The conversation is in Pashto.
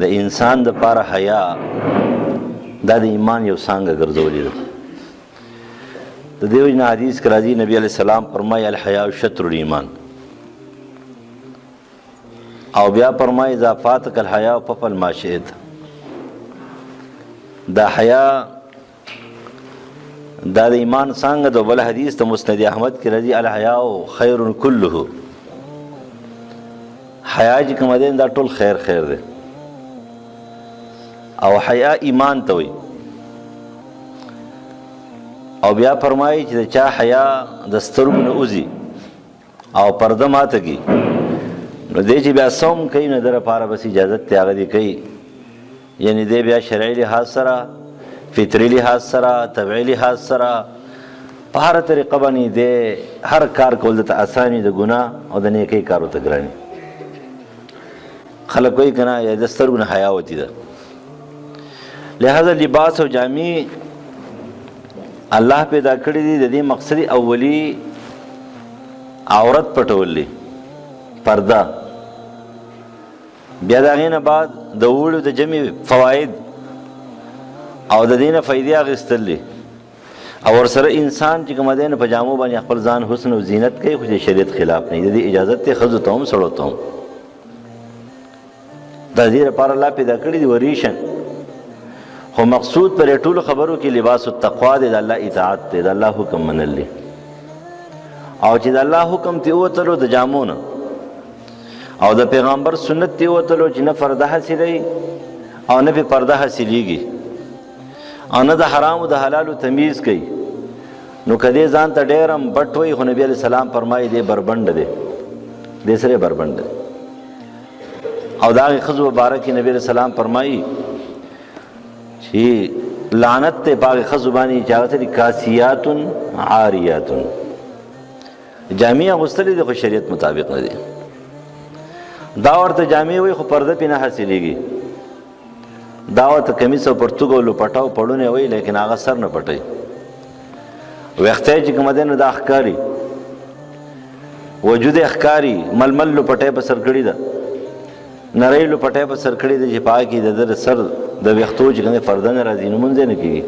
د انسان دپاره حیا دا د ایمان یو څانګه ګرځولې ده. د دې وجې نه حدیث کې راځي نبی علیه السلام فرمایي الحیاء شطر الایمان، او بیا فرمایي اذا فاتک الحیاء فافعل ما شئت. دا حیا دا د ایمان څانګه ده. بل حدیث د مسند احمد کې راځي الحیاء خیر کله، حیا چې کومه ده دا ټول خیر خیر ده. او حیا ایمان ته وایي. او بیا فرمایي چې د چا حیا د سترګو نه وځي او پرده ماته کي، نو دی چې بیا صوم کوي نو د لپاره بس اجازت دی هغه دی کوي، یعنی دی بیا شرعي لحاظ سره، فطري لحاظ سره، طبعي لحاظ سره، په هره طریقه باندې دی هر کار کول دته اساني د ګناه او د نیکۍ کار ورته ګراني. خلک وایي که نه د سترګو نه حیا وتي ده. لہذا لباس او جامې الله پیدا کړي دي د دې مقصد اولی عورت پټول دي، پرده. بیا د هغې نه بعد د وړو د جمع فواید او د دې نه فایدې اخیستل دي، او ورسره انسان چې کومه دی نو په جامو باندې خپل ځان حسن او زینت کوي، خو د شریعت خلاف نه. د دې اجازت دی ښځو ته هم سړو ته هم. د دې لپاره الله پیدا کړي دي وریشن، خو مقصود پر ټولو خبرو کې لباس التقوا دی، د الله اطاعت دی، د الله حکم منل دی. او چې د الله حکم تی وتلو د جامو نه او د پیغمبر سنت تی وتلو چې نه پرده حاصلوي او نه پې پرده حاصلیږي او نه د حرامو د حلالو تمیز کوي، نو که دې ځان ته ډېر هم بټ وایي، خو نبي علیه السلام فرمایي دی بربنډ دی، دې سره بربنډ دی. او د هغې ښځو په باره کې نبي علیه السلام فرمایي چې لعنت ته په هغې ښځو باندې چې هغه څه دي کاسیات عاریات، جامې اغوستلې دي خو شریعت مطابق نه دي. دا ورته جامې وایي خو پرده پې نه حاصلېږي. دا ورته کمیس او پرتوګ او لوپټه او پړونی وایي، لیکن هغه سر نه پټوي. ویښته چې کومه دی نو دا ښکاري، وجود یې ښکاري، ململ لوپټه یې په سر کړې ده، نری لوپټه یې په سر کړې ده چې په هغه کې د ده سر د ویښتو چې کوم دی پرده نه راځي، نو لمونځ یې نه کېږي.